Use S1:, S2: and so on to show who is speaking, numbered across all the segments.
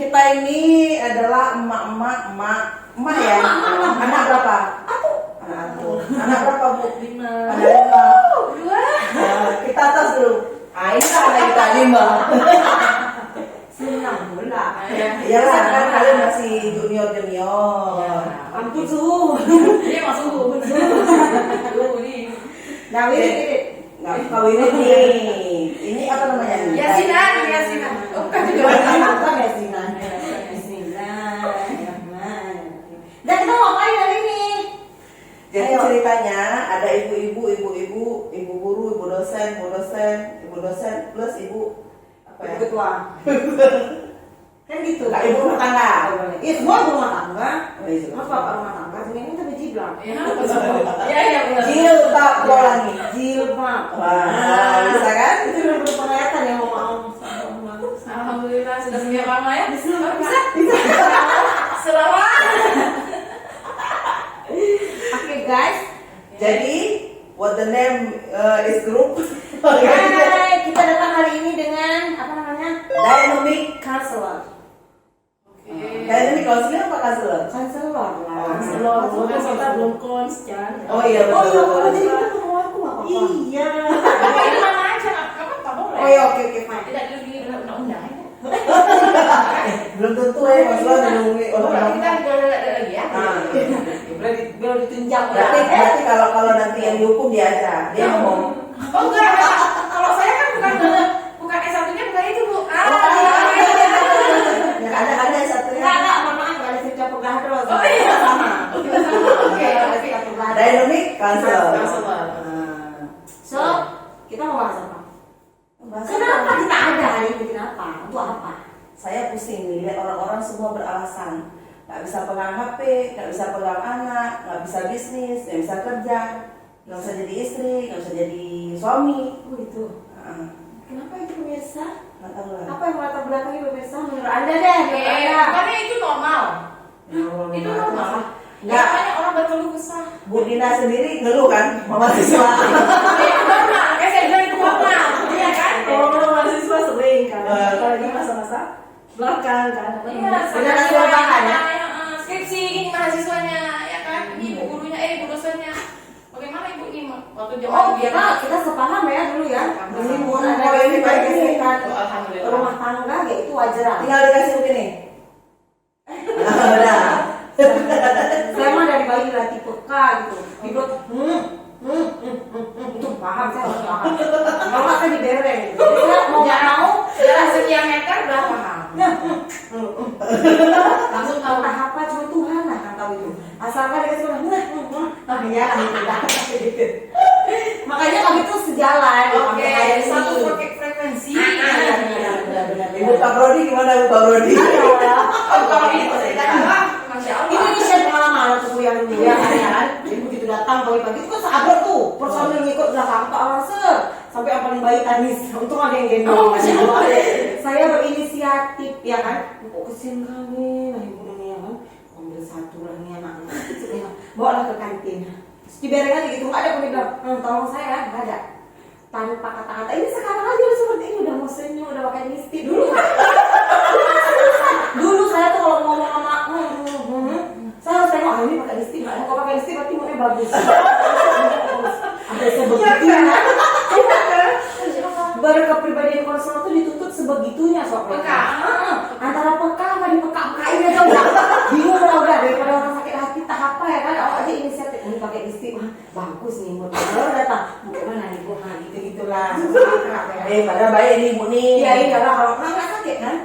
S1: kita ini adalah emak ya. Anak berapa? Anak berapa Bu? 5. Ada 5. 2. Kita atas dulu. Ini anak kita 5.
S2: Senang pula.
S1: Ya kan kalian masih junior.
S2: Ampun suhu.
S3: Dia masuk ini.
S1: Kawinin nih. Ini apa namanya?
S3: Yasinan. Oh, bukan juga.
S2: Yasinan. Bismillahirrahmanirrahim. Dan kita ngapain hari ini?
S1: Jadi ceritanya ada ibu guru, ibu dosen, plus ibu apa ya?
S2: Ketua. Kan gitu.
S1: Kak ibu rumah tangga.
S2: Iya semua ibu rumah tangga.
S1: Iya.
S2: Mas bapak rumah tangga. Sebenarnya kita berjiblang.
S3: Iya benar.
S1: Jilbab lagi.
S2: Jilbab.
S1: Wah, bisa kan?
S2: Itu udah berpenglihatan yang mau.
S3: Alhamdulillah sudah sekian lama ya. Bisa. Selamat.
S2: Oke guys.
S1: Jadi what the name is group?
S2: Hai, kita datang hari ini dengan apa namanya?
S1: Dynamic
S2: Counselor.
S1: Dynamic counselor apa counselor?
S2: Counselor lah.
S3: Counselor. Kita belum kons, Jan.
S1: Oh iya
S2: Oh iya,
S1: betul.
S2: jadi kita ketemu aku nggak apa-apa.
S3: Iya. Apa ini mana aja? Kamu tak boleh.
S1: Oh iya oke fine.
S3: Tidak dulu di undang-undang.
S1: Belum tentu ya counselor menunggu orang.
S3: Kita ada lagi ya.
S2: Belum ditunjang.
S1: Berarti kalau nanti yang dihukum dia aja. Dia ngomong.
S3: Oh enggak. Kalau saya kan bukan S1-nya bukan itu, Bu.
S1: Yang ada satunya.
S2: Enggak, mohon maaf nggak ada cerita pegang terus.
S3: Oh iya.
S2: Sama.
S3: Oke.
S1: Dynamic counselor.
S2: So, kita mau bahas apa? Kenapa kita ada hari ini? Kenapa? Untuk apa?
S1: Saya pusing nih lihat orang-orang semua beralasan nggak bisa pegang HP, nggak bisa pegang anak, nggak bisa bisnis, nggak bisa kerja, nggak bisa jadi istri, nggak bisa jadi suami.
S2: Oh itu. Kenapa itu pemirsa?
S1: Nggak tahu lah.
S2: Apa yang melatar belakangi pemirsa menurut Anda deh?
S3: Bukannya itu normal. Itu normal.
S1: Nggak.
S3: Banyak orang berkeluh kesah.
S1: Bu Dina sendiri ngeluh kan, mahasiswa.
S3: Itu normal. Kayak saya bilang itu normal. Iya kan?
S2: Kalau mahasiswa sering kan. Kalau ini masa-masa belakang kan.
S3: Iya.
S2: Sudah kasih lapangan ya.
S3: Skripsi ini mahasiswanya, ya kan? Ibu gurunya, ibu dosennya. Bagaimana ibu ini waktu
S2: Oh,
S3: zaman
S2: kita sepaham ya dulu ya. Ini mau ada
S1: Oh, ini baik ini.
S3: Alhamdulillah.
S2: rumah tangga ya itu wajar.
S1: Tinggal dikasih begini. Udah.
S2: Saya mah dari bayi latih peka gitu. Dibuat itu paham saya harus paham. Kalau nggak saya dibereng. Gitu. Jadi saya mau nggak mau
S3: jarak sekian meter udah paham.
S2: langsung tahu apa cuma Tuhan lah yang tahu itu. Asalkan dikasih bilang ya gitu lah. Makanya kami tuh sejalan.
S3: Oke, satu frekuensi.
S2: Benar.
S1: Ibu Pak Brodi gimana Bu Pak Brodi?
S3: Oh, kalau ini cerita Masya Allah.
S2: Ini share pengalaman untuk yang dulu ya kan. Jadi begitu datang pagi-pagi itu kan sabar tuh. Personil ngikut belakang ke orang sampai yang paling baik Anis. Untung ada yang gendong. Saya berinisiatif ya kan. Kok kesian kami, nah ibu ini ya kan. Ambil satu lah nih anaknya. Bawa lah ke kantin. Terus dibereng aja gitu. Nggak ada pun bilang, tolong saya nggak ada. Tanpa kata-kata ini sekarang aja udah seperti ini udah mau senyum udah pakai lipstick dulu. Dulu saya tuh kalau ngomong sama saya harus tengok ini pakai lipstick nggak? Kalau pakai lipstick berarti moodnya bagus. Ada sebegitunya. Baru kepribadian konselor tuh dituntut sebegitunya soal
S3: Peka.
S2: Antara peka sama dipeka-pekain aja udah bingung udah daripada orang sakit hati tak apa ya kan. Oh aja inisiatif ini pakai lipstick bagus nih mood baru datang bagaimana nih bu gitu gitulah.
S1: Padahal baik nih Bu nih.
S2: Iya iya lah kalau nggak sakit kan.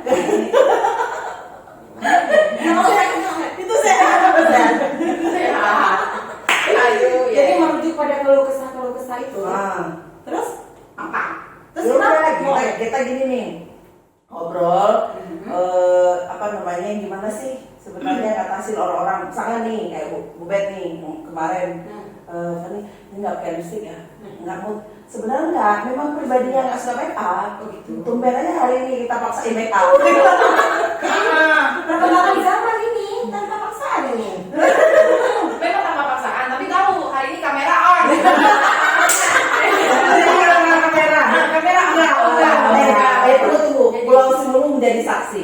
S1: Itu sehat.
S3: Ayo,
S2: Jadi merujuk pada keluh kesah itu. Terus apa? Terus
S1: kita gini nih ngobrol apa namanya gimana sih sebenarnya ngatasin orang-orang misalnya nih kayak Bu Bet nih kemarin Fanny ini nggak pakai lipstick ya nggak mau sebenarnya nggak memang pribadinya nggak suka make up gitu tumben aja hari ini kita paksain make up
S2: perkembangan zaman ini tanpa paksaan ini.
S3: memang tanpa paksaan, tapi tahu hari ini kamera on.
S1: kamera enggak tunggu pulau sebelum menjadi saksi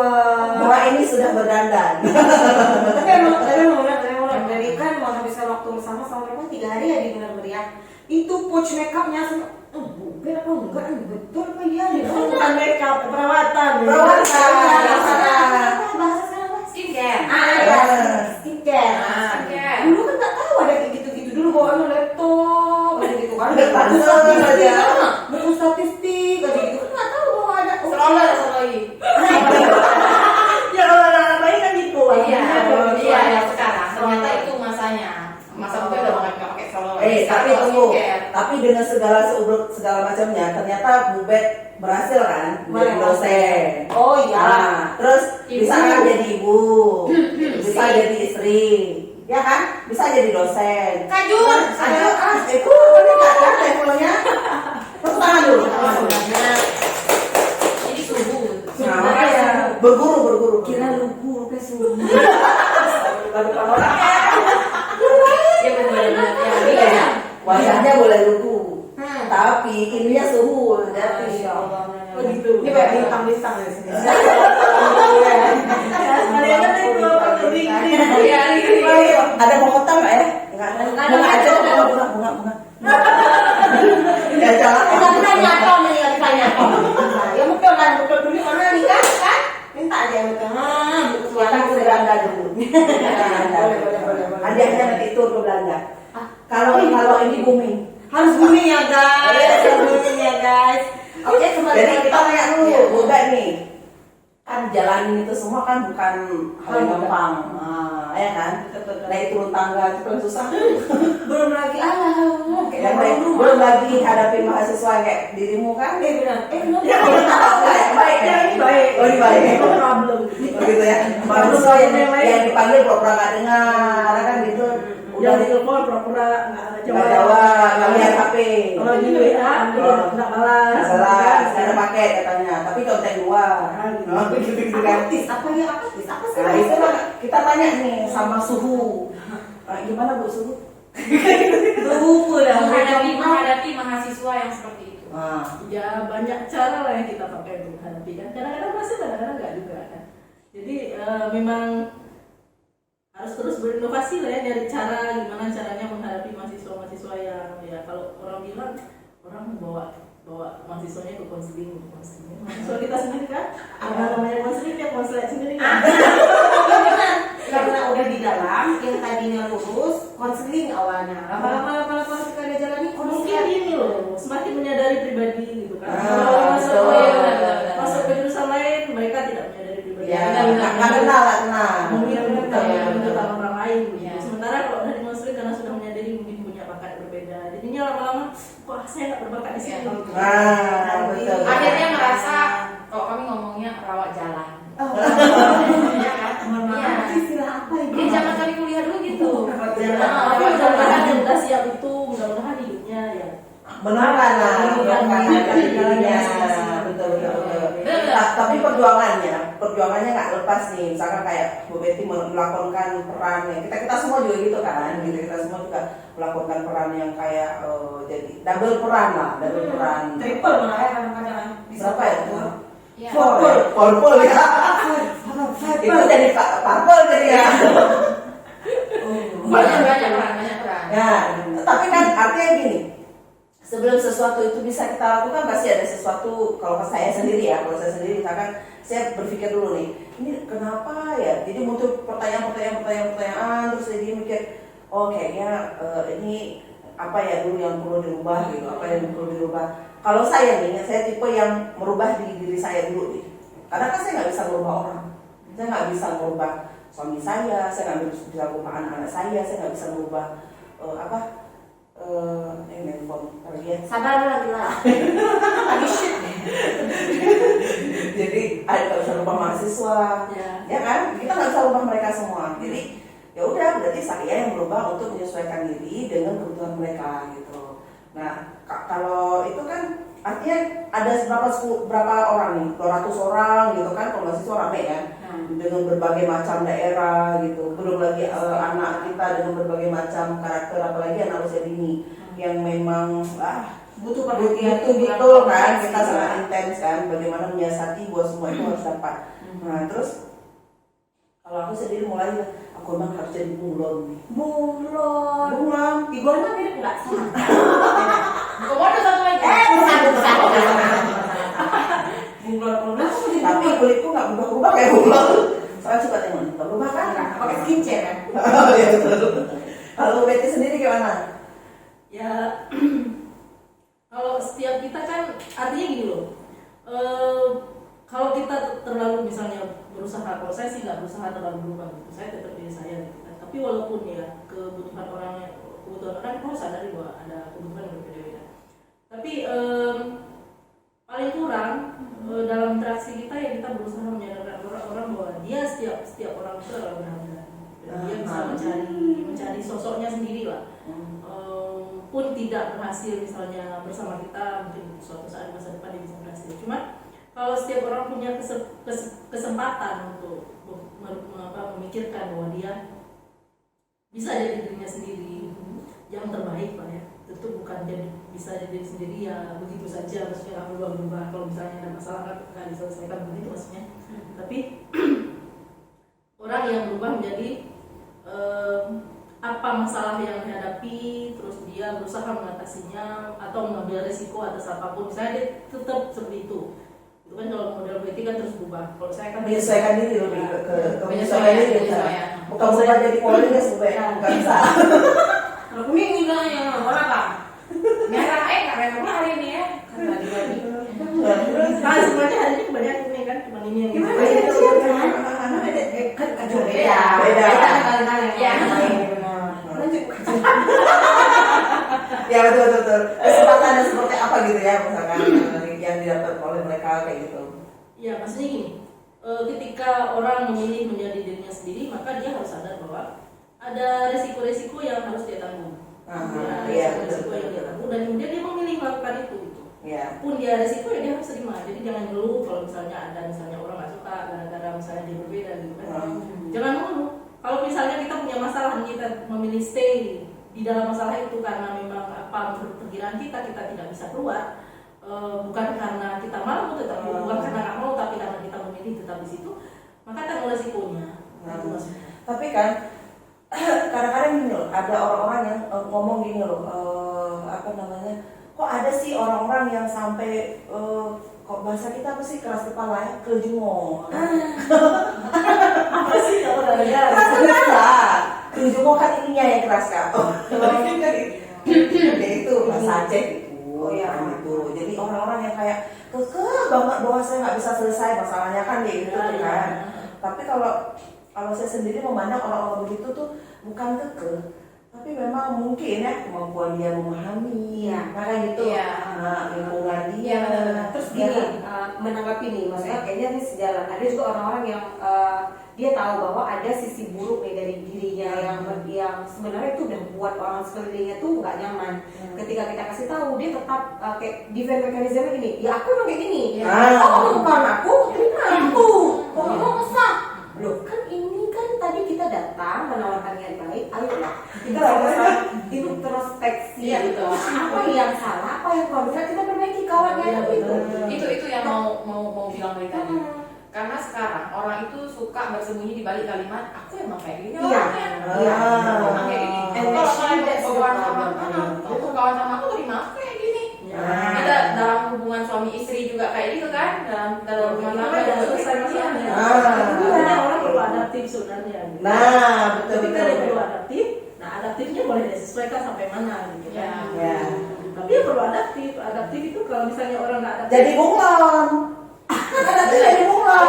S1: bahwa ini sudah berdandan.
S2: Tapi emang dari kan menghabiskan waktu bersama mereka 3 hari ya di Benar Meriah. Itu pouch makeupnya bukan apa enggak betul apa iya nih? Bukan makeup, perawatan.
S1: Bahasa
S2: sekarang apa?
S3: Skincare.
S2: Ya, skincare.
S3: Skincare.
S2: Dulu kan nggak tahu ada kayak gitu-gitu. Dulu bawaannya laptop, kayak gitu kan.
S1: Betul aja.
S2: Buku statistik, kayak gitu kan nggak tahu bahwa ada.
S3: Stroller lagi.
S2: Ya kalau anak-anak bayi kan gitu.
S3: Iya, ya sekarang. Ternyata itu masanya. Masa gue udah nggak pakai stroller.
S1: Tapi tunggu. Tapi dengan segala macamnya, ternyata Bu Bet berhasil kan menjadi dosen.
S2: Oh iya.
S1: Nah, terus
S3: Ibu.
S1: bisa kan jadi ibu, bisa jadi istri, ya kan? Bisa jadi dosen.
S3: Kajur.
S1: Itu apa kan levelnya? Tepuk tangan dulu.
S3: Jadi subuh.
S1: Nah, makanya berguru.
S2: Kira lugu ke suhu.
S3: Ya benar-benar. Ya.
S1: Wajahnya boleh lugu, tapi ininya suhu.
S2: Masya Allah.
S1: Oh gitu.
S2: Ini kayak bintang-bintang di sini.
S3: Iya, iya.
S1: Ada mahkota nggak ya? Nggak ada. Bunga aja, bunga. Ya jangan.
S2: Kita tanya Tom nih, kita tanya Tom. Ya betul kan, betul dulu mana nih kan? Minta aja yang betul.
S1: Kita ke Belanda dulu.
S2: Boleh.
S1: Hadiahnya nanti tur ke Belanda. Kalau ini booming.
S2: Harus booming ya guys, harus booming ya guys. Oke, kembali
S1: Jadi
S2: lagi.
S1: kita tanya dulu, Bunda nih. Kan jalanin itu semua kan bukan hal yang gampang. Nah, ya kan? Naik turun tangga itu kan susah.
S2: Belum lagi
S1: Ya, belum lagi hadapin mahasiswa kayak dirimu kan?
S2: benar.
S1: Ya, baik ya?
S2: Ini baik.
S1: Oh, ini baik.
S2: No problem.
S1: Oh, gitu ya. Mahasiswa yang dipanggil pura-pura nggak dengar, kan gitu. Udah
S4: Udah ditelepon pura-pura nggak
S1: nggak jawab, nggak lihat HP.
S4: Kalau gitu ya, nggak balas.
S1: Nggak salah, nggak ada paket katanya. Tapi konten luar. Oh, gitu kan?
S2: Apatis, apa ya apatis? Apa sih?
S1: Nah, itu lah kita tanya nih sama suhu. Gimana Bu suhu?
S2: Tunggu dah.
S3: menghadapi mahasiswa yang seperti itu.
S1: Nah,
S4: Ya banyak cara lah yang kita pakai untuk menghadapi kan. Kadang-kadang masih, kadang-kadang nggak juga kan. Jadi memang harus terus berinovasi lah ya, nyari cara gimana caranya menghadapi mahasiswa-mahasiswa yang ya kalau orang bilang orang bawa mahasiswanya ke konseling. Mahasiswa kita sendiri kan, namanya konseling ya konseling sendiri kan.
S2: Karena udah di dalam, yang tadinya lurus, konseling awalnya. Lama-lama kita udah jalani
S4: Mungkin ini loh, semakin menyadari pribadi gitu kan.
S1: Ah,
S4: Kalau
S1: betul.
S4: masuk ke jurusan lain, mereka tidak menyadari pribadi.
S1: ya
S3: benar.
S1: nggak kenal.
S4: Mungkin kayak tentang orang lain gitu.
S3: Ya.
S4: Sementara kalau dari konseling karena sudah menyadari mungkin punya bakat berbeda. Jadinya lama-lama, wah saya nggak berbakat di sini.
S3: Ya.
S1: Nah, betul.
S3: Akhirnya merasa kalau kami ngomongnya rawat jalan.
S2: Oh,
S3: Iya kan? Iya.
S2: istilah apa itu?
S3: Ini zaman kami kuliah dulu gitu.
S1: Rawat
S4: Ya,
S1: jalan.
S4: tapi mudah-mudahan yang udah siap itu, mudah-mudahan hidupnya ya.
S1: Beneran lah,
S4: Iya.
S1: betul.
S3: Bener.
S1: Tapi perjuangannya nggak lepas nih. Misalkan kayak Bu Betty melakonkan peran yang kita semua juga gitu kan, gitu kita semua juga melakukan peran yang kayak jadi double peran.
S2: Triple malah ya kadang-kadang.
S1: Berapa ya?
S3: Iya.
S1: Purple ya. Itu jadi purple jadi ya.
S3: Banyak peran.
S1: Ya, tapi kan artinya gini. Sebelum sesuatu itu bisa kita lakukan pasti ada sesuatu. Kalau saya sendiri misalkan saya berpikir dulu nih, ini kenapa ya? Jadi muncul pertanyaan, terus jadi mikir, oh kayaknya ini apa ya dulu yang perlu dirubah gitu, apa yang perlu dirubah. Kalau saya nih, saya tipe yang merubah diri saya dulu nih. Karena kan saya nggak bisa merubah orang, saya nggak bisa merubah suami saya nggak bisa merubah anak-anak saya nggak bisa merubah nelfon target.
S2: Sabar lagi lah. Lagi shit.
S1: Jadi ada nggak bisa rubah mahasiswa, ya kan? Kita nggak bisa rubah mereka semua. Jadi ya udah, berarti saya yang berubah untuk menyesuaikan diri dengan kebutuhan mereka gitu. Nah, kalau itu kan artinya ada berapa orang nih? 200 orang gitu kan? Kalau mahasiswa rame kan? Dengan berbagai macam daerah gitu. Belum lagi anak kita dengan berbagai macam karakter, apalagi anak usia dini yang memang
S2: Butuh
S1: betul
S2: perhatian
S1: betul kan, kita sangat intens kan, bagaimana menyiasati bahwa semua itu harus dapat. Nah terus kalau aku sendiri mulai aku emang harus jadi bunglon nih.
S2: Bunglon. Iguana mirip nggak sama?
S3: Komodo satu lagi.
S2: Bukan.
S1: Bunglon. Tapi kulitku nggak berubah-ubah kayak bunglon. Soalnya suka tengok nggak berubah kan?
S2: Pakai skincare kan?
S1: Iya betul. Kalau Betty sendiri gimana?
S4: Ya kalau setiap kita kan artinya gini loh, kalau kita terlalu misalnya berusaha, kalau saya sih nggak berusaha terlalu berubah gitu, saya tetap diri saya gitu kan. Tapi walaupun ya kebutuhan orang harus sadari bahwa ada kebutuhan yang berbeda-beda. Tapi paling kurang dalam interaksi kita ya kita berusaha menyadarkan orang bahwa dia setiap orang itu adalah benar-benar. Dia bisa mencari sosoknya sendiri lah. Pun tidak berhasil misalnya bersama kita, mungkin suatu saat masa depan dia bisa berhasil. Cuma kalau setiap orang punya kesempatan untuk memikirkan bahwa dia bisa jadi dirinya sendiri yang terbaik Pak ya, tentu bukan bisa jadi diri sendiri ya begitu saja, maksudnya nggak berubah-ubah. Kalau misalnya ada masalah kan diselesaikan begitu maksudnya. Tapi orang yang berubah menjadi apa masalah yang dihadapi, terus dia berusaha mengatasinya atau mengambil risiko atas apapun, misalnya dia tetap seperti itu kan. Kalau model Betty kan terus berubah. Kalau saya kan
S1: menyesuaikan diri lebih ke
S3: Menyesuaikan
S1: diri, bukan berubah jadi polis bukan bisa.
S2: Kalau kuning juga yang warna apa?
S3: Merah nggak merah hari ini ya. Karena dibagi.
S4: nah sebenarnya hari ini kebanyakan kuning kan, cuma ini yang
S2: Gimana
S1: Beda.
S2: kecil kan? Kan kacau beda.
S1: Beda.
S2: Kali-kali
S3: Ya.
S2: Lanjut.
S1: Ya betul. Kesempatannya seperti apa gitu ya, misalkan yang didapat oleh mereka kayak gitu.
S4: Ya maksudnya gini, ketika orang memilih menjadi dirinya sendiri, maka dia harus sadar bahwa ada resiko-resiko yang harus dia tanggung.
S1: Iya
S4: Resiko yang dia tanggung dan kemudian dia memilih melakukan itu.
S1: Iya.
S4: Pun dia resiko ya dia harus terima. Jadi jangan ngeluh kalau misalnya ada orang nggak suka gara-gara misalnya dia berbeda gitu kan. Jangan ngeluh. Kalau misalnya kita punya masalah dan kita memilih stay di dalam masalah itu karena memang apa menurut perkiraan kita tidak bisa keluar, bukan karena kita mau, tetapi bukan karena nggak mau, tapi karena kita memilih tetap di situ, maka tanggung resikonya. Itu maksudnya.
S1: Tapi kan kadang-kadang gini loh, ada orang-orang yang ngomong gini loh, kok ada sih orang-orang yang sampai kok bahasa kita apa sih, keras kepala ya, kelejungo.
S4: Apa sih kalau ada?
S1: Keras kepala. Kelejungo kan ininya yang keras kan. Ya itu bahasa Aceh itu.
S2: Oh iya.
S1: Gitu. Jadi orang-orang yang kayak kekeh banget bahwa saya nggak bisa selesai masalahnya kan kayak gitu tuh kan. Tapi kalau saya sendiri memandang orang-orang begitu tuh bukan kekeh, tapi memang mungkin ya kemampuan dia memahami, maka gitu. Lingkungan dia.
S2: Terus gini, menanggapi nih, maksudnya kayaknya ini sejalan. Ada juga orang-orang yang dia tahu bahwa ada sisi buruk nih dari dirinya yang sebenarnya itu udah buat orang sekelilingnya tuh nggak nyaman. Ketika kita kasih tahu, dia tetap kayak defense mechanism gini. Ya aku emang kayak gini. Oh bukan aku, terima aku. Oh masa? Loh kan ini kan tadi kita datang menawarkan yang baik, ayolah kita lakukan introspeksi gitu. Apa yang salah, apa yang kurang, kita perbaiki kawannya
S3: Itu yang mau bilang dari tadi. Karena sekarang orang itu suka bersembunyi di balik kalimat aku emang kayak gini orangnya. Emang kayak gini. Kalau kalian berkawan sama aku, kawan sama aku terima aku kayak gini. Kita dalam hubungan suami istri juga kayak gitu kan, dalam rumah tangga dan
S4: selesai masalahnya. Itu orang perlu adaptif sebenarnya.
S1: Nah, betul.
S4: Ketika dia perlu adaptif, nah adaptifnya boleh disesuaikan sampai mana gitu kan.
S1: Ya.
S4: Tapi dia perlu adaptif. Adaptif itu kalau misalnya orang nggak adaptif.
S1: Jadi bunglon. Adaptif jadi bunglon.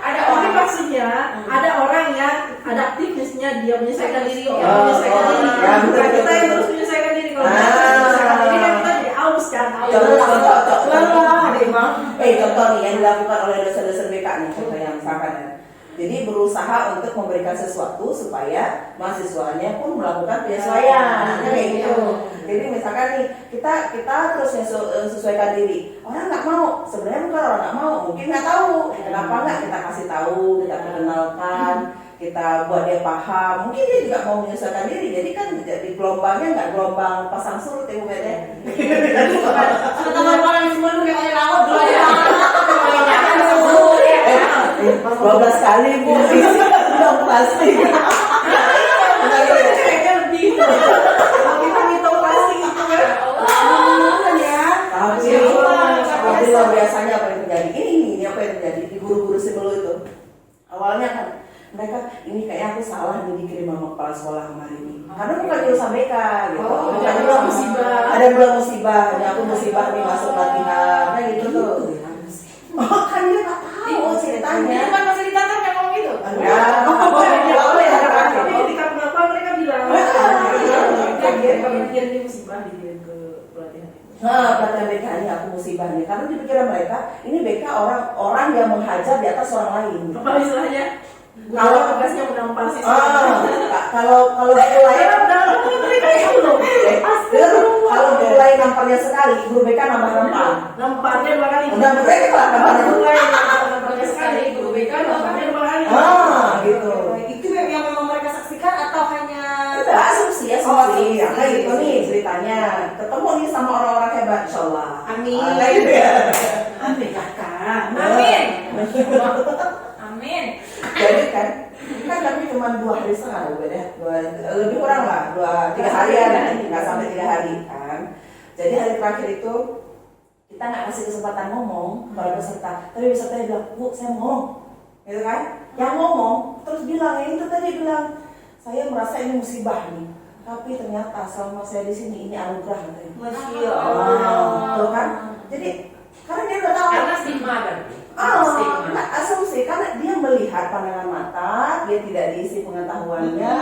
S3: ada
S4: Tapi
S3: orang
S4: maksudnya ada orang yang adaptif, misalnya dia menyesuaikan diri,
S1: menyesuaikan diri.
S4: Bukan kita yang terus menyesuaikan diri. Kalau kita menyesuaikan diri kan kita jadi aus kan.
S1: Contoh nih yang dilakukan oleh dosen-dosen BK nih, contoh yang misalkan ya. Jadi berusaha untuk memberikan sesuatu supaya mahasiswanya pun melakukan penyesuaian, kayak gitu. Jadi misalkan nih kita terus sesuaikan diri, orang nggak mau, sebenarnya bukan orang nggak mau, mungkin nggak tahu. Kenapa nggak kita kasih tahu, kita perkenalkan, kita buat dia paham, mungkin dia juga mau menyesuaikan diri. Jadi kan jadi gelombangnya nggak gelombang pasang surut ya Bu Bede.
S2: teman-teman semua tuh kayak laut dulu ya.
S1: 12 kali bu udah plastik.
S4: Kayaknya lebih. Kita ngitung plastik itu kan.
S2: Kan ya.
S1: Tapi luar biasanya apa yang terjadi? Ini apa yang terjadi di guru-guru sebelum itu. Awalnya kan mereka ini kayak aku salah nih dikirim sama kepala sekolah kemarin ini. Karena bukan jurusan BK gitu. Bukan jurusan musibah. Ada bilang musibah, ini aku musibah nih masuk latihan, nah gitu tuh. Oh kan dia nggak tahu ceritanya.
S3: Itu kan masih ditantang yang ngomong gitu.
S1: Enggak.
S4: Tapi ketika pengakuan mereka bilang, dia ini musibah dikirim ke pelatihan itu.
S1: Pelatihan BK ini aku musibah nih. Karena di pikiran mereka ini BK orang yang menghajar di atas orang lain.
S4: Apa istilahnya?
S1: Kalau
S4: tugasnya menampar siswa.
S1: Kalau mulai
S4: mereka itu loh.
S1: kalau mulai namparnya sekali, guru BK nampar.
S4: Namparnya 2 kali.
S1: Udah mereka lah namparnya.
S4: Mulai namparnya sekali, guru BK namparnya 2 kali.
S1: Gitu.
S2: Itu yang memang mereka saksikan atau hanya
S1: Itu asumsi ya, kayak gitu nih ceritanya. Ketemu nih sama orang-orang hebat, insyaallah.
S2: Amin.
S1: Kayak gitu ya.
S4: Amin ya kak.
S3: Amin. Amin.
S1: Jadi kan kami cuma 2 hari setengah ya, lebih kurang lah 2-3 harian, nggak sampai 3 hari kan. Jadi hari terakhir itu kita nggak kasih kesempatan ngomong kepada peserta, tapi peserta bilang, Bu saya mau, gitu kan? Yang ngomong terus bilang, yang itu tadi bilang, saya merasa ini musibah nih, tapi ternyata selama saya di sini ini anugerah katanya.
S2: Masya Allah.
S1: Tuh kan? Jadi karena dia udah tahu.
S3: Karena stigma berarti. Stigma.
S1: Nah, asumsi karena dia melihat pandangan mata, dia tidak diisi pengetahuannya,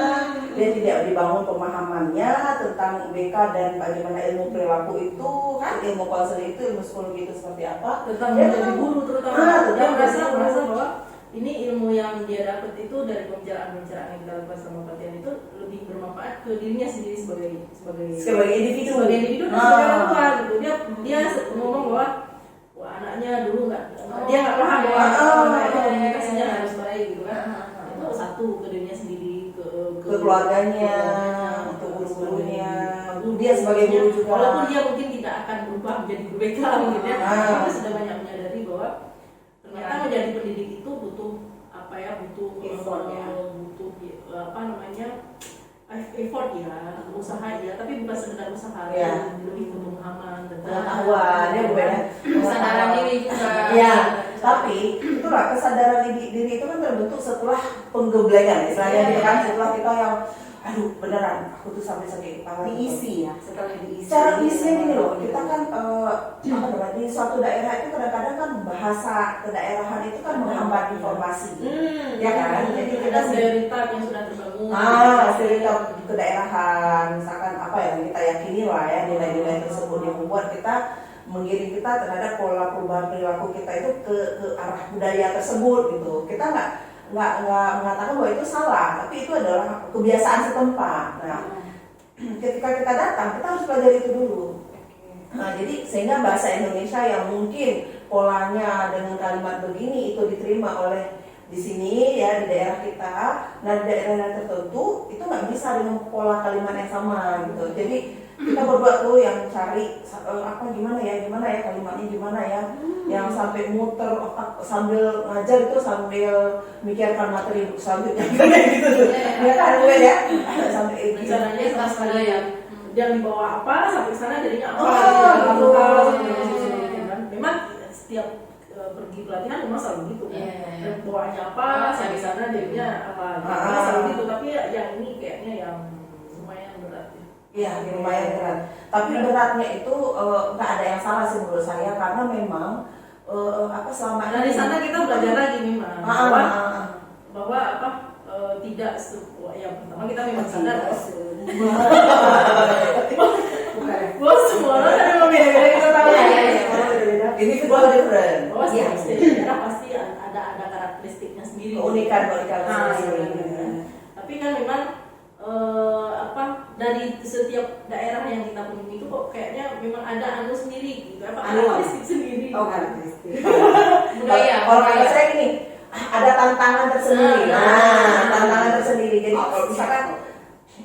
S1: dia tidak dibangun pemahamannya tentang BK dan bagaimana ilmu perilaku itu, kan ilmu konseling itu, ilmu psikologi itu seperti apa.
S4: Tentang
S1: Dia
S4: menjadi
S1: kan-
S4: guru terutama.
S1: tentang
S4: Dia
S1: menjadi
S4: merasa
S1: guru.
S4: bahwa ini ilmu yang dia dapat itu dari pembicaraan-pembicaraan yang kita lakukan sama pelatihan itu lebih bermanfaat ke dirinya sendiri sebagai
S1: Sebagai individu.
S4: sebagai individu dan sebagai orang tua gitu. Dia ngomong bahwa wah anaknya dulu dia nggak paham bahwa anak itu komunikasinya harus baik gitu kan. Itu satu ke dirinya sendiri, ke
S1: keluarganya, untuk guru-gurunya, dia sebagai guru juga.
S4: Walaupun dia mungkin tidak akan berubah menjadi guru BK mungkin ya, tapi sudah banyak menyadari bahwa ternyata menjadi pendidik itu butuh apa ya, butuh
S2: effort ya.
S4: butuh apa namanya effort ya, usaha ya, tapi bukan sekedar usaha,
S1: Ya.
S4: lebih butuh pemahaman dan
S1: Pengetahuan, dia berbeda.
S3: Kesadaran diri juga.
S1: Ya, tapi itulah kesadaran diri itu kan terbentuk setelah penggeblengan, istilahnya gitu kan, setelah kita yang aduh beneran aku tuh sampai sakit kepala
S2: diisi ya, setelah diisi.
S1: cara isinya gini loh, kita kan apa namanya, di suatu daerah itu kadang-kadang kan bahasa kedaerahan itu kan menghambat informasi, ya kan, jadi kita
S4: ada stereotip yang sudah terbangun.
S1: stereotip kedaerahan, misalkan apa yang kita yakini lah ya, nilai-nilai tersebut yang membuat kita mengiring kita terhadap pola perubahan perilaku kita itu ke arah budaya tersebut gitu. Kita nggak mengatakan bahwa itu salah, tapi itu adalah kebiasaan setempat. Nah, ketika kita datang, kita harus pelajari itu dulu. Nah, jadi sehingga bahasa Indonesia yang mungkin polanya dengan kalimat begini itu diterima oleh di sini ya, di daerah kita, nah di daerah tertentu itu nggak bisa dengan pola kalimat yang sama gitu. Jadi kita berdua tuh yang cari apa gimana ya kalimatnya gimana ya, yang sampai muter otak sambil ngajar itu sambil mikirkan materi selanjutnya kayak gitu tuh. Ya kan gue ya sampai
S4: Rencananya kelas kali ya, dia dibawa apa sampai sana jadinya apa?
S1: Oh,
S4: Gitu. Memang setiap pergi pelatihan memang selalu gitu kan. Bawaannya apa sampai sana jadinya apa? Memang selalu gitu. Tapi yang ini kayaknya yang lumayan berat ya.
S1: Iya, lumayan berat. Tapi beratnya itu nggak ada yang salah sih menurut saya, karena memang apa selama
S4: Nah di sana kita belajar lagi memang bahwa apa tidak yang pertama kita memang sadar bahwa semua orang ada yang beda-beda, kita tahu ya.
S1: ini kedua different.
S4: Bahwa setiap daerah pasti ada karakteristiknya sendiri,
S1: Keunikan
S4: sendiri. Tapi kan memang apa dari setiap daerah yang kita kunjungi itu kok kayaknya memang ada sendiri gitu, apa karakteristik sendiri.
S2: Karakteristik.
S3: Budaya.
S1: Kalau kata saya gini, ada tantangan tersendiri. Tantangan tersendiri. Jadi misalkan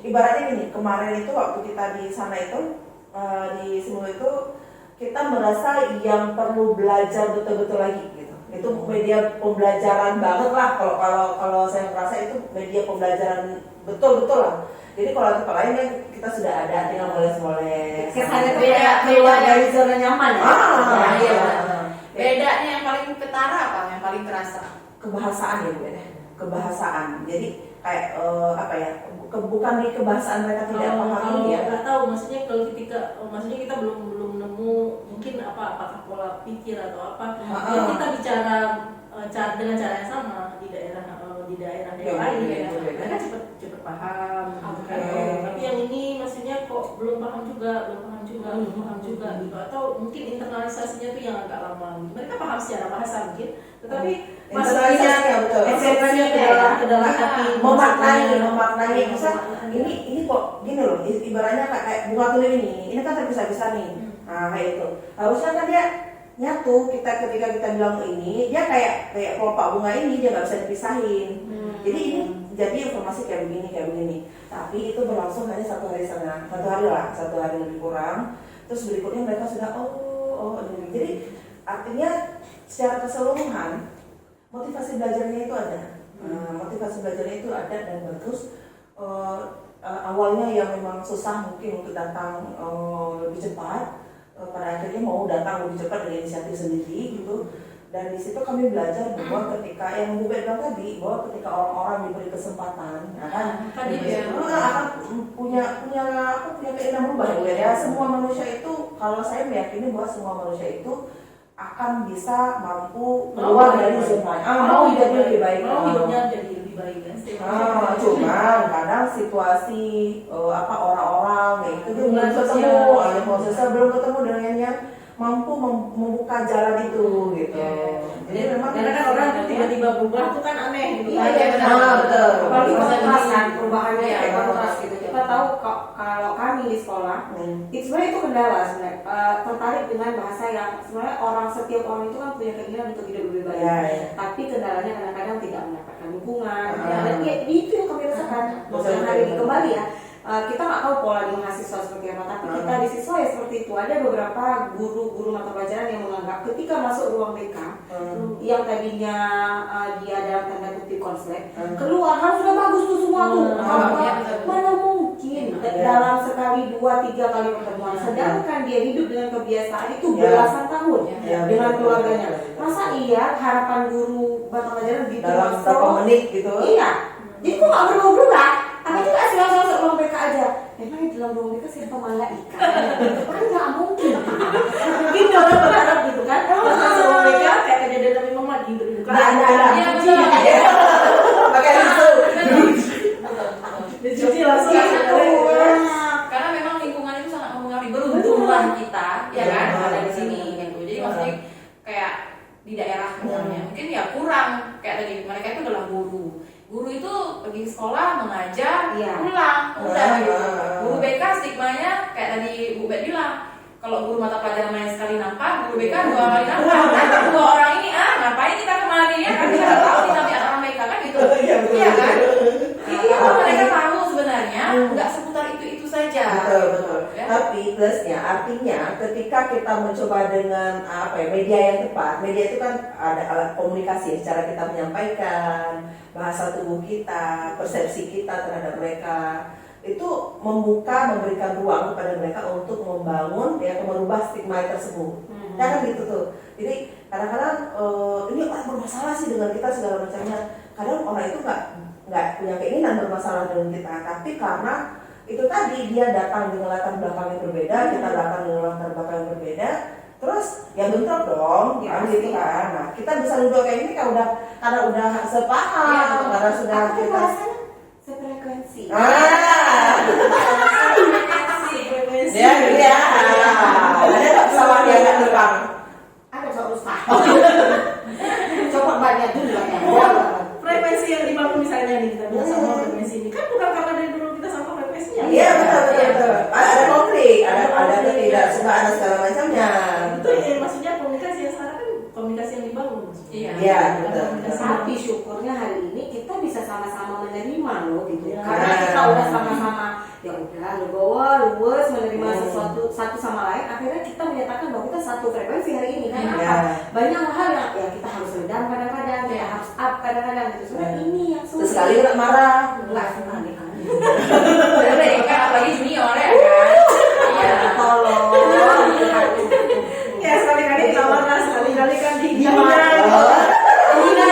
S1: ibaratnya gini, kemarin itu waktu kita di sana itu di Sulu itu kita merasa yang perlu belajar betul-betul lagi gitu. Itu media pembelajaran banget lah, kalau saya merasa itu media pembelajaran betul-betul lah. Jadi kalau tempat lain kan kita sudah ada tinggal moles-moles.
S2: Kesannya tuh kayak keluar dari zona nyaman ya.
S3: Iya. Bedanya yang paling ketara apa? Yang paling terasa?
S1: Kebahasaan ya, Bu ya. Kebahasaan. Jadi kayak apa ya? Bukan di kebahasaan mereka tidak paham ya.
S4: Nggak tahu, maksudnya kalau maksudnya kita belum nemu mungkin apakah pola pikir atau apa. Kalau kita bicara dengan cara yang sama di daerah yang lain ya, mereka cepet paham. Tapi yang ini maksudnya kok belum paham juga gitu, atau mungkin internalisasinya tuh yang agak lama. Mereka paham secara bahasa mungkin, tetapi
S1: internalisasinya betul.
S4: esensinya ke dalam hati,
S1: memaknai. Misal ini kok gini loh, ibaratnya kayak bunga tulip ini kan terpisah-pisah nih. Nah kayak itu. Harusnya kan dia nyatu, ketika kita bilang ini dia kayak kelopak bunga ini dia nggak bisa dipisahin. Jadi ini jadi informasi kayak begini. Tapi itu berlangsung hanya 1 hari setengah, 1 hari lebih kurang. Terus berikutnya mereka sudah ini. Jadi artinya secara keseluruhan motivasi belajarnya itu ada. Motivasi belajarnya itu ada dan terus awalnya yang memang susah mungkin untuk datang lebih cepat. Pada akhirnya mau datang lebih cepat dengan inisiatif sendiri gitu. Dan di situ kami belajar bahwa ketika yang Bu Bet bilang tadi, bahwa ketika orang-orang diberi kesempatan akan punya keinginan berubah ya. Semua manusia itu, kalau saya meyakini bahwa semua manusia itu akan bisa mampu keluar dari zona mau jadi lebih baik,
S4: mau hidupnya jadi lebih baik kan.
S1: Cuman kadang situasi orang-orang itu belum ketemu dengan yang mampu membuka jalan itu gitu. Jadi memang
S4: karena kan orang tiba-tiba berubah tuh kan aneh gitu.
S2: Iya,
S1: betul.
S2: Apalagi kontras kan, perubahannya kayak kontras gitu. Kita tahu kalau kami di sekolah, itu sebenarnya itu kendala sebenarnya. Tertarik dengan bahasa yang sebenarnya setiap orang itu kan punya keinginan untuk hidup lebih baik. Tapi kendalanya kadang-kadang tidak mendapatkan dukungan. Dan itu yang kami rasakan. Hari ini kembali ya. Kita nggak tahu pola di mahasiswa seperti apa, tapi kita di siswa ya seperti itu. Ada beberapa guru mata pelajaran yang menganggap ketika masuk ruang BK yang tadinya dia dalam tanda kutip konslet, keluar harus sudah bagus tuh semua tuh. Mana mungkin dalam sekali 2-3 kali pertemuan, sedangkan dia hidup dengan kebiasaan itu belasan tahun dengan keluarganya. Masa iya harapan guru mata pelajaran di
S1: dalam berapa menit gitu?
S2: Iya, jadi kok nggak berubah-berubah. Tapi itu nggak selalu masuk ruang BK aja. Memang di dalam ruang BK siapa malaikat? Kan nggak mungkin.
S4: Mungkin orang berharap gitu kan. Masuk ruang BK kayak kejadian Nabi Muhammad gitu.
S1: Pakai itu.
S4: Dicuci langsung.
S3: Karena memang lingkungan itu sangat mempengaruhi. Beruntunglah kita, ya kan, ada di sini gitu. Jadi maksudnya kayak di daerah misalnya, mungkin ya kurang kayak tadi mereka itu adalah guru itu pergi sekolah mengajar pulang udah gitu. Guru BK stigmanya kayak tadi Bu Bet bilang, kalau guru mata pelajaran main sekali nampak, guru BK 2 kali nampak. Nah, 2 orang ini ngapain kita kemari ya kan, kita tahu kita biar orang BK kan gitu. Iya kan, itu mereka tahu sebenarnya nggak seputar itu saja.
S1: Betul. Ya? Tapi plusnya artinya ketika kita mencoba dengan media yang tepat, media itu kan ada alat komunikasi secara kita menyampaikan bahasa tubuh kita, persepsi kita terhadap mereka, itu memberikan ruang kepada mereka untuk membangun merubah stigma tersebut. Kan gitu tuh. Jadi kadang-kadang ini orang bermasalah sih dengan kita segala macamnya. Kadang orang itu nggak punya keinginan bermasalah dengan kita, tapi karena itu tadi dia datang dengan latar belakang yang berbeda, kita datang dengan latar belakang yang berbeda, terus ya bentrok dong, gitu kan. Nah, kita bisa duduk kayak ini karena udah sepaham, karena sudah kita
S2: sefrekuensi.
S1: Ya. Ada tak pesawat yang akan terbang?
S2: Ada pesawat rusak. Coba banyak dulu ya.
S4: Frekuensi yang dibangun misalnya nih kita bilang sama frekuensi ini kan bukan karena dari dulu kita sama frekuensinya.
S1: Iya betul. Ada konflik, ada ketidaksukaan segala macamnya.
S4: Itu ya maksudnya komunikasi yang sekarang kan komunikasi yang dibangun.
S1: Iya betul.
S2: Tapi syukurnya hari ini kita bisa sama-sama menerima loh gitu.
S4: Ya.
S2: Karena kita udah sama-sama ya udah legowo, luwes menerima sesuatu satu sama lain. akhirnya kita menyatakan bahwa kita satu frekuensi hari ini karena
S1: Iya.
S2: apa? Banyak hal yang ya kita harus redam kadang-kadang, kita harus up kadang-kadang gitu. Sebenarnya ini yang sulit.
S1: Terus sekali kena marah.
S2: Enggak pernah deh kan.
S3: Boleh kan, apalagi junior ya kan. Iya.
S2: Tolong.
S4: Ya sekali-kali dilawan, sekali-kali kan
S2: Gimana?
S4: dihina.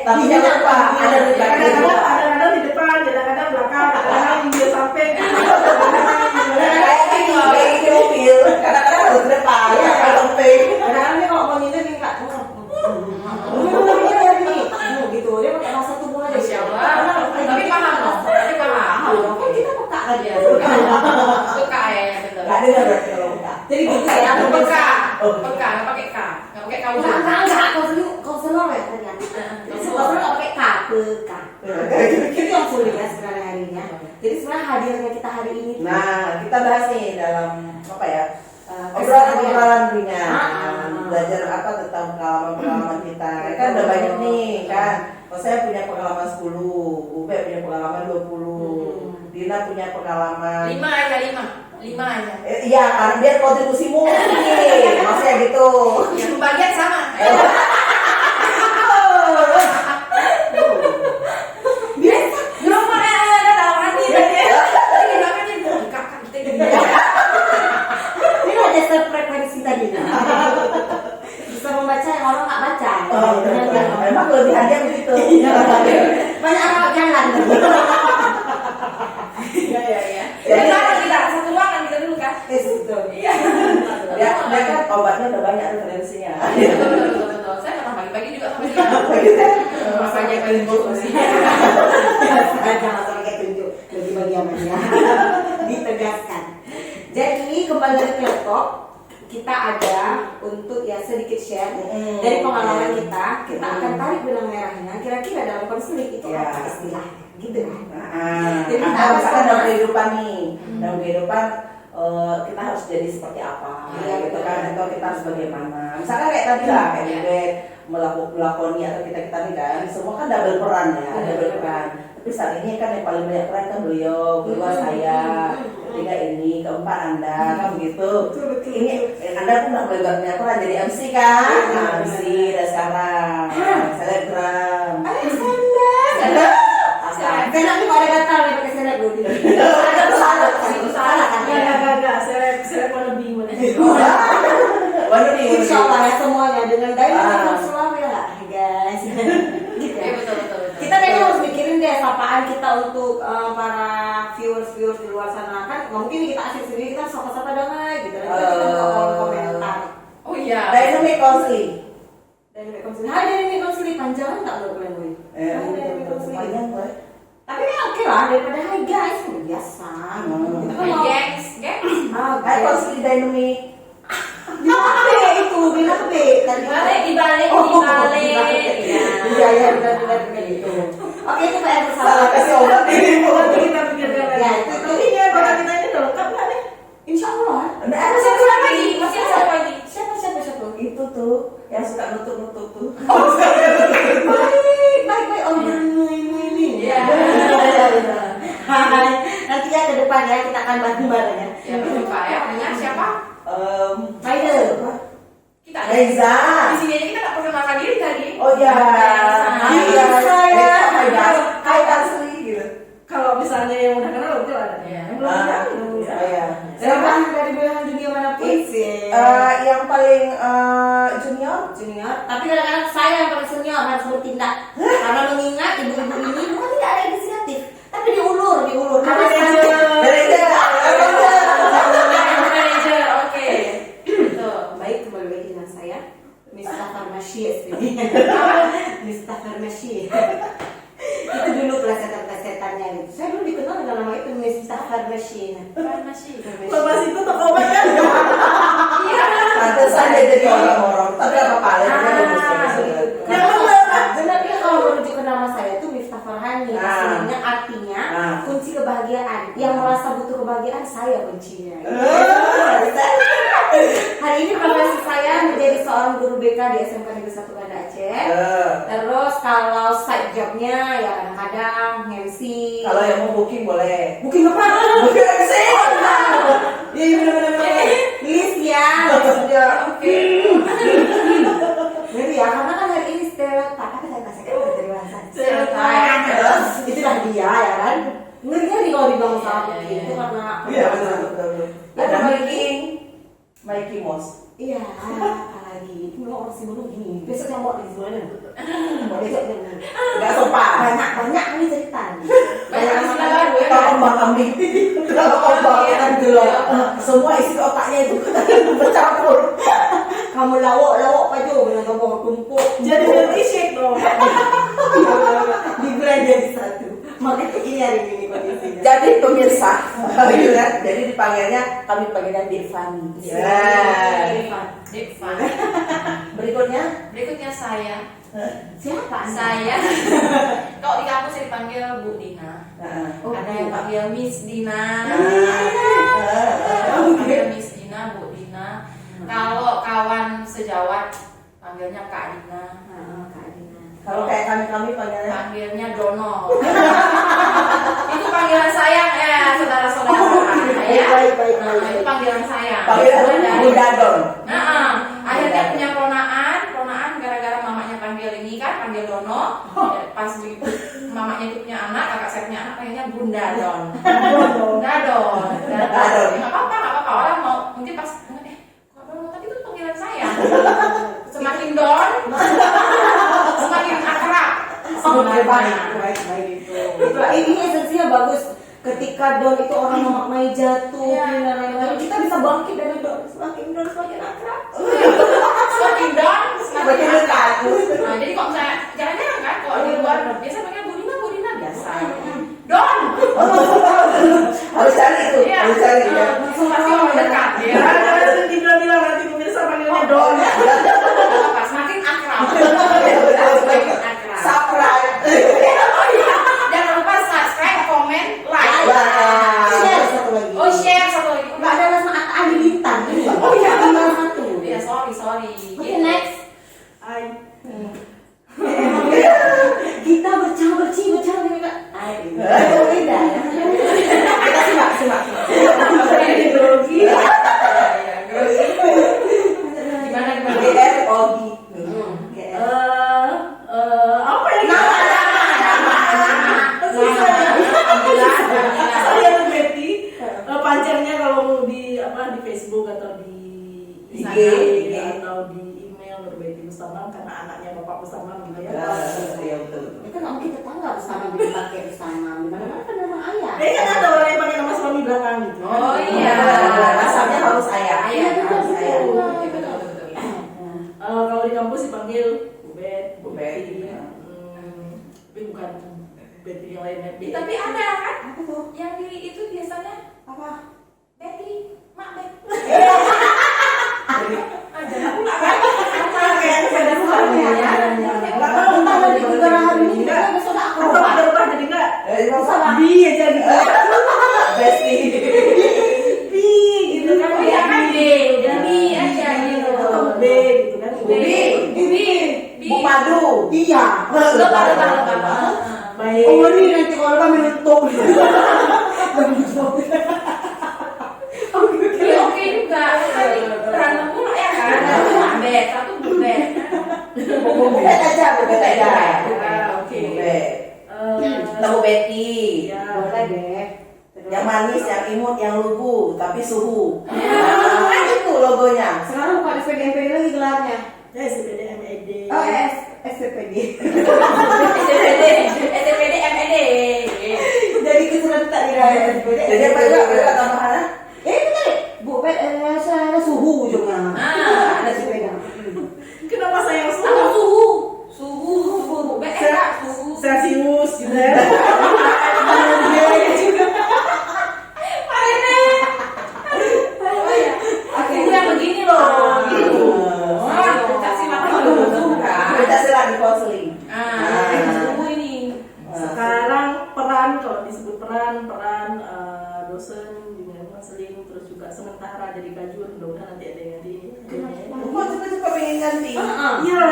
S1: Tapi jangan lupa ada di belakang.
S4: Kadang-kadang di depan, kadang-kadang belakang, kadang-kadang di samping.
S1: Kayak gini mobil. Kadang-kadang harus di depan. Kalau pay.
S2: Kadang-kadang dia kalau mau nyindir dia nggak gitu, dia pakai bahasa tubuh aja.
S3: Masya Allah. Tapi paham loh. Tapi paham.
S2: Kan kita peka kan
S3: Iya.
S2: ya.
S3: Peka ya, betul.
S1: Nggak dengar berarti kalau enggak.
S2: Jadi gitu ya.
S3: Peka. Peka, nggak pakai K. Nggak pakai K.
S2: Enggak, konselor ya ternyata. Konselor nggak pakai K, peka. Itu yang sulit ya sebenarnya hari ini ya. Jadi sebenarnya hadirnya kita hari ini.
S1: Nah, kita bahas nih dalam apa ya? Obrolan ringan, belajar apa tentang pengalaman kita. Kan udah banyak nih kan. Kalau saya punya pengalaman 10, Ube punya pengalaman 20, Dina punya pengalaman
S3: 5 aja, 5 aja.
S1: Iya, karena biar kontribusimu nih, maksudnya gitu.
S3: Ya, pembagian sama.
S2: Biasa.
S3: Belum pakai ada dalam hati tadi. Tadi di belakang dia bilang, kakak kita gini.
S2: Ini ada sefrekuensi tadi. Bisa membaca yang orang nggak baca.
S1: Memang kelebihannya begitu.
S2: Banyak orang jalan.
S3: Iya. Ya kan kita satu ruangan kita dulu kan.
S2: Itu.
S3: Iya.
S1: Ya, dia kan obatnya udah banyak referensinya.
S3: Betul. Saya pernah pagi-pagi juga sama dia. Rasanya paling sih.
S2: Jangan sampai tunjuk bagi-bagi amannya. Ditegaskan. Jadi kembali ke laptop, kita ada untuk ya sedikit share dari pengalaman kita. Kita akan tarik benang merahnya. Kira-kira dalam konseling itu apa istilahnya, gitu kan?
S1: Jadi kita misalkan dalam kehidupan nih, dalam kehidupan kita harus jadi seperti apa, gitu kan? Atau kita harus bagaimana? Misalkan kayak tadi lah, kayak gue melakoni atau kita nih kan, semua kan double peran ya, double peran. Tapi saat ini kan yang paling banyak peran kan beliau, kedua saya, ketiga ini, keempat Anda, kan begitu. Ini Anda pun nggak boleh banyak peran jadi MC kan? MC dan sekarang selebgram.
S2: Senap nih kalau ada gatal nih pakai senap dulu. Salah kan?
S4: Enggak. Saya mau lebih
S1: Waduh nih,
S2: Insya Allah ya semuanya dengan daya selalu ya nggak, guys. Gitu ya.
S3: Betul.
S2: Kita kayaknya harus mikirin deh sapaan kita untuk para viewers di luar sana kan. Nggak mungkin kita asik sendiri kita sapa-sapa damai gitu. Kita kolom komentar.
S3: Oh iya.
S1: dynamic counseling.
S2: Dynamic counseling. Hai dynamic counseling panjang nggak lo kalian boy? Hai dynamic counseling.
S1: Panjang gue.
S2: Tapi ya oke lah daripada hai guys biasa. Kita kan mau.
S3: Gengs.
S1: Hai counseling dynamic.
S2: Kenapa itu? Kenapa?
S3: Dibalik.
S2: Iya benar itu. Oke itu PR bersama.
S1: Salah kasih obat ini.
S4: Nanti kita pikirkan lagi.
S2: Ya itu.
S4: Tapi ini apa kita ini udah lengkap nggak nih?
S2: Insya Allah.
S1: Ada
S3: Masih
S1: satu
S3: ada
S1: lagi.
S3: lagi. Masih ada satu lagi.
S2: Siapa?
S1: Itu tuh yang suka nutup tuh.
S2: Baik. Oh ini.
S3: Iya.
S2: Hai. Nanti ya ke depan ya kita akan bareng-bareng ya.
S3: Ya berjumpa ya. Dengan siapa?
S2: Maida.
S3: Kita ada
S1: Reza.
S3: di sini aja kita nggak perkenalkan diri tadi.
S1: Oh ya. Hai counseling gitu.
S4: Kalau misalnya yang udah kenal itu ada.
S3: Iya.
S4: Yang belum kenal belum bisa.
S1: Iya.
S2: Siapa dari belahan dunia manapun sih?
S1: Yang paling junior.
S2: Tapi kadang-kadang saya yang paling senior harus bertindak karena mengingat ibu-ibu ini bukan tidak ada inisiatif, tapi diulur.
S3: Manager. Oke. Betul.
S2: Baik, kembali lagi dengan saya Mista Farmasi Mista Farmasi. Itu dulu plesetan-plesetannya gitu. Saya dulu dikenal dengan nama itu Mista Farmasi.
S4: Farmasi itu toko obat kan?
S3: Iya.
S1: Pantes saja jadi orang-orang. Tapi apa-apa lah.
S2: Benar dia kalau merujuk ke nama saya itu Miftah Farhani. Aslinya artinya kunci kebahagiaan. Yang merasa butuh kebahagiaan saya kuncinya. Hari ini profesi saya menjadi seorang guru BK di SMK Negeri 1 Banda Aceh. Terus kalau side jobnya ya kadang-kadang MC.
S1: Kalau yang mau booking boleh.
S2: Booking apa?
S1: Booking MC.
S2: Iya benar-benar. List
S1: Mikey Mouse.
S2: Iya, apalagi itu orang Simono gini. Besoknya mau di Simono, mau besoknya
S1: Nggak sopan.
S2: banyak nih cerita.
S3: Banyak istilah baru ya.
S1: Kalau kembang kambing, kalau kembang kan dulu, semua isi otaknya itu bercampur.
S2: Kamu lawak aja, bilang kamu tumpuk.
S4: Jadi milkshake dong.
S2: Di blend jadi satu. Makanya ini hari ini kondisinya.
S1: Jadi pemirsa, gitu kan? Jadi dipanggilnya, kami panggilnya Dirfani. Ya.
S3: Devan.
S1: Berikutnya
S3: saya.
S2: Siapa?
S3: Saya. Kalau di kampus saya dipanggil Bu Dina. Ada yang panggil Miss Dina. Panggil Miss Dina, Bu Dina. Kalau kawan sejawat panggilnya Kak Dina.
S1: kalau kayak kami panggilnya
S3: Panggilnya Dono. Itu panggilan sayang ya saudara-saudara. Ya.
S2: Baik.
S3: Itu panggilan sayang.
S1: Bunda Don.
S3: Akhirnya punya ponaan gara-gara mamanya panggil ini kan, panggil Dono. Pas begitu mamanya itu punya anak, kakak saya punya anak, panggilnya Bunda Don. Bunda Don. Nggak apa-apa. Orang mau mungkin pas kok Dono, tapi itu panggilan sayang. Semakin Don, semakin akrab.
S2: Baik itu. Ini esensinya bagus. Ketika Don itu orang memaknai jatuh, dan lain-lain, kita bisa bangkit dari Don. Semakin akrab.
S3: Semakin Don, semakin
S1: Semakin
S3: akrab.
S1: dekat.
S3: Nah, jadi kok misalnya jarang-jarang kan kalau di luar biasa panggil Bu Dina biasa. Don.
S1: Harus cari itu,
S3: Iya.
S1: harus cari ya.
S3: Pasti orang dekat ya.
S4: Jangan bilang nanti pemirsa panggilnya Don.
S3: Apa? Semakin akrab. Semakin akrab.
S1: Subscribe.
S3: Oh iya, jangan lupa subscribe, komen, like.
S2: Share satu lagi.
S3: Oh share satu lagi.
S2: Nggak ada rasa Adi Bintang.
S3: Oh iya.
S2: Tinggal satu.
S3: Iya sorry.
S2: Oke, next.
S4: Hai.
S2: Kita berbicara Kak. Beda ya. Kita simak.
S4: Ini grogi.
S3: Gimana?
S1: GR Ogi.
S4: Apa ya?
S3: Alhamdulillah.
S4: Saya Nur Betty. Panjangnya kalau di Facebook atau di Instagram atau di email Nur Betty Mustamam karena anaknya Bapak Mustamam gitu ya.
S1: Iya betul.
S2: Itu kan mungkin tetangga bersama dipakai bersama. Dimana-mana kan nama ayah.
S4: Kan ada orang yang pakai nama suami belakang gitu.
S3: Oh iya.
S1: Rasanya harus ayah.
S3: Iya,
S1: Harus ayah.
S3: betul.
S4: Kalau di kampus dipanggil Bubet,
S1: Bu Bet.
S4: Tapi bukan Betty yang lainnya.
S3: Tapi ada kan
S2: Apa tuh?
S3: yang di itu biasanya
S2: Apa?
S3: Betty, Mak Bet.
S4: Kayak ada suaranya ya.
S2: Nggak tahu entah dari negara hari ini kita besok
S4: Atau
S2: akrab.
S4: ada rumah jadi enggak?
S2: Salah.
S4: Bi aja gitu.
S1: Besti.
S4: Bi gitu kan.
S3: Iya kan B, jadi aja gitu.
S4: Atau B gitu kan.
S3: Bi.
S1: Bu Madu.
S2: Iya.
S3: Lebar.
S4: Baik.
S2: Oh ini nanti kalau kami mentok.
S3: Oke juga. Tadi berantem mulu ya kan. Mak Bet, satu Bu Bet.
S1: Bubet aja.
S4: Oke.
S1: Bubet. Kita Bu Betty.
S4: Ya.
S2: Boleh deh.
S1: Yang manis, yang imut, yang lugu, tapi suhu. Nah, itu logonya.
S2: Sekarang bukan SPDMPD lagi gelarnya.
S4: Ya SPD MED.
S2: Oh SPPD.
S3: SPD, MED.
S2: Jadi kesulitan tidak SPPD.
S1: Jadi apa juga? Ada tambahannya?
S2: Itu tadi Bubet saya suhu ujungnya.
S3: Ah,
S2: Ada sepeda.
S4: Kenapa sayang
S3: Atau
S4: suhu?
S3: suhu. Bu Bet enggak suhu.
S4: Celsius gitu ya.
S3: Suhu yang begini loh. Gitu. Kasih makan dulu.
S1: Kita silakan di konseling.
S3: Suhu ini.
S4: Sekarang peran kalau disebut peran dosen di konseling terus juga sementara jadi kajur mudah-mudahan nanti ada yang di
S1: Kok cepet-cepet pengen ganti?
S4: iya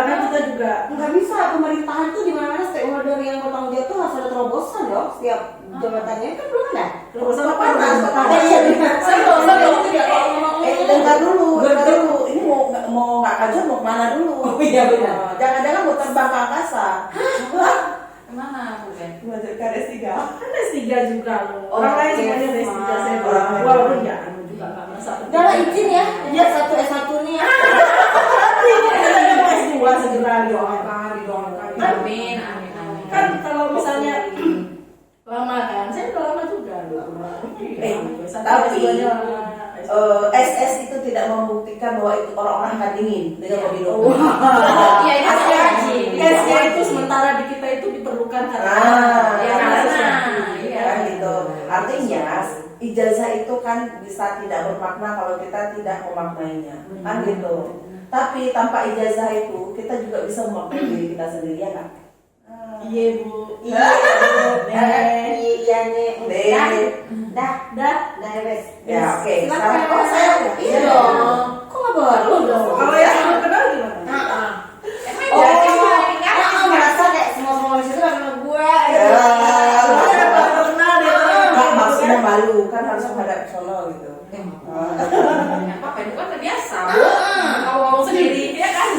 S4: kan kita juga
S2: Nggak bisa pemerintahan tuh di mana-mana stakeholder yang bertanggung jawab tuh harus ada terobosan dong setiap jabatannya kan belum ada.
S4: terobosan apa
S2: Ada iya benar.
S3: Seru.
S1: Dengar dulu. Ini mau nggak kajur mau kemana dulu?
S2: Oh iya benar.
S1: Jangan-jangan mau terbang ke angkasa.
S3: Kemana Bu Bet?
S1: Belajar ke S3.
S4: kan S3 juga loh.
S2: Oh,
S4: Orang lain
S2: oke,
S4: semuanya S3 saya
S1: orang lain.
S4: walaupun ya anu juga nggak
S2: Udah lah izin ya. Dia satu S1 nih ya.
S4: S2 segera
S3: Doakan, didoakan. Amin, amin, amin.
S4: kan kalau misalnya lama kan, saya udah lama juga
S1: tapi SS itu tidak membuktikan bahwa itu orang-orang akan dingin dengan mobil dulu.
S3: Iya, itu saya haji.
S4: tesnya itu sementara di kita itu diperlukan karena
S3: ya, karena
S1: kan gitu. Artinya ijazah itu kan bisa tidak bermakna kalau kita tidak memaknainya, kan gitu. Tapi tanpa ijazah itu kita juga bisa memaknai diri kita sendiri, ya kan?
S4: iya bu,
S2: Iya nih. Dah wes.
S1: Ya oke.
S2: Silakan.
S1: Sekarang oh saya
S2: Iya dong. Kok nggak baru dong?
S4: kalau yang belum kenal gimana?
S2: Merasa kayak semua manusia itu adalah gue.
S1: ya.
S4: Baru kenal deh.
S1: Maksudnya malu kan harus menghadap solo gitu.
S3: Apa itu kan terbiasa. Kalau ngomong sendiri ya kan.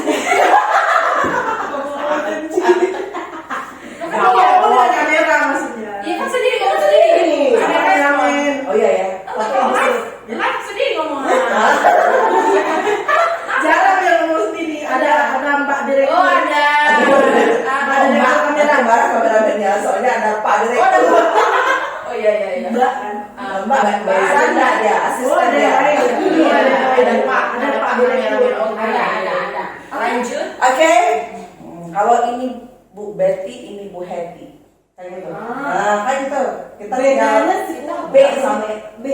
S4: Oh, kamera maksudnya.
S3: Iya kan sendiri ngomong sendiri.
S1: Oh iya ya.
S3: Live sendiri ngomong.
S4: Jarang yang ngomong sendiri. Ada Mbak Direktur.
S3: Oh ada.
S1: Mbak kameramennya soalnya ada Pak Direktur.
S3: Oh iya.
S4: Mbak kan.
S1: Mbak Sandra dia asisten dia.
S3: Ada Pak
S4: Direktur.
S3: Ada. Lanjut.
S1: Oke. Kalau ini Bu Betty, ini Bu Hetty. Kayak gitu. Nah, kayak gitu. Kita tinggal B sama B.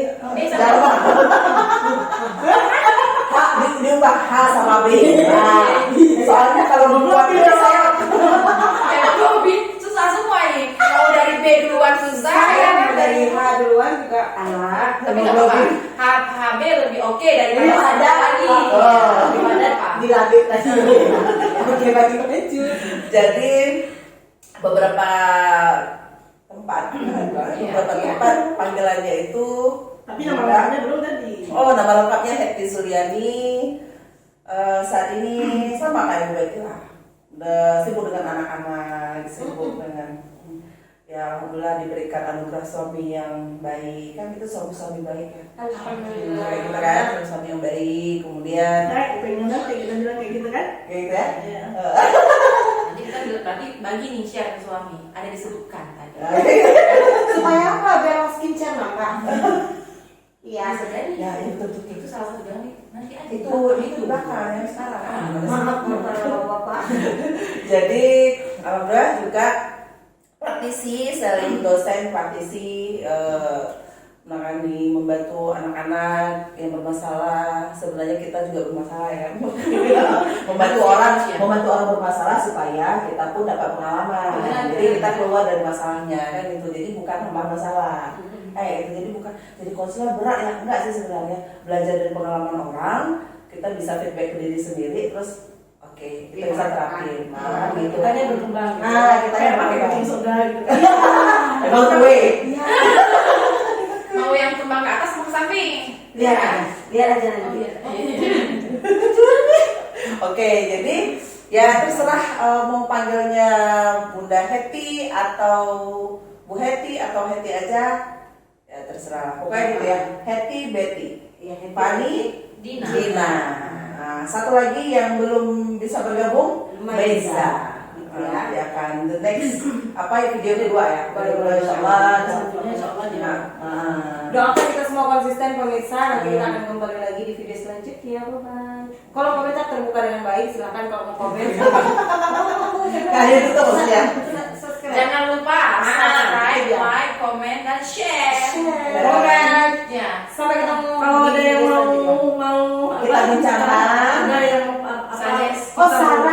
S1: Jangan H diubah H sama B. Nah, soalnya kalau membuat B saya
S3: Itu lebih susah semua ini. Kalau dari B duluan susah,
S2: Saya
S3: ya
S2: dari H duluan juga alat.
S3: tapi nggak apa-apa. HB lebih oke daripada lagi. Daripada apa?
S2: Dilatih tadi. Oke bagi baju.
S1: jadi beberapa tempat panggilannya itu
S4: Tapi nama lengkapnya belum tadi.
S1: oh nama lengkapnya Hetty Suryani. Saat ini sama kayak Bu Betty lah, udah sibuk dengan anak-anak, sibuk dengan ya alhamdulillah diberikan anugerah suami yang baik, kan itu suami baik ya.
S2: Alhamdulillah.
S1: Kayak gitu kan, suami yang baik, kemudian
S4: Pengen nanti kita bilang kayak gitu kan?
S1: kayak gitu ya.
S4: Iya.
S3: Nanti kita berarti bagi nih share ke suami. Ada disebutkan tadi.
S2: Supaya apa? Biar skincare nambah. Iya.
S3: Bisa jadi.
S1: Ya itu tuh
S3: Itu salah satu jalan nih. Nanti ada
S1: itu belakang yang sekarang.
S2: Maaf bapak.
S1: Jadi alhamdulillah juga praktisi, selain dosen praktisi menangani membantu anak-anak yang bermasalah. Sebenarnya kita juga bermasalah ya, membantu orang bermasalah supaya kita pun dapat pengalaman. Jadi kita keluar dari masalahnya kan itu. Jadi bukan tambah masalah. Itu jadi bukan jadi konselor berat ya, enggak sih sebenarnya. Belajar dari pengalaman orang, kita bisa feedback ke diri sendiri, terus oke, kita bisa terapin. Nah, gitu.
S4: Kita nya berkembang.
S1: Kita
S4: kayak
S1: yang
S4: pakai
S1: berkembang.
S4: baking soda gitu kan.
S1: Emang gue.
S3: mau yang kembang ke atas mau ke samping.
S2: Biar aja nanti.
S1: Oke, jadi ya terserah mau panggilnya Bunda Hetty atau Bu Hetty atau Hetty aja, ya terserah. Pokoknya gitu ya, Hetty, Betty, Fani, Dina. Nah, satu lagi yang belum bisa bergabung, Maiza. Ya kan, the next apa ya video kedua ya, insyaallah.
S2: Doakan kita semua konsisten pemirsa. Nanti kita akan kembali lagi di video selanjutnya. Bye. Kalau komentar terbuka dengan baik, silakan kalau mau komen.
S1: Kalian itu maksudnya.
S3: Jangan lupa subscribe, like, comment, dan share. Ya.
S2: Sampai ketemu.
S4: Kalau ada yang mau
S1: Kita bincang.
S4: ada yang
S3: Suggest.
S2: Oh, Sarah.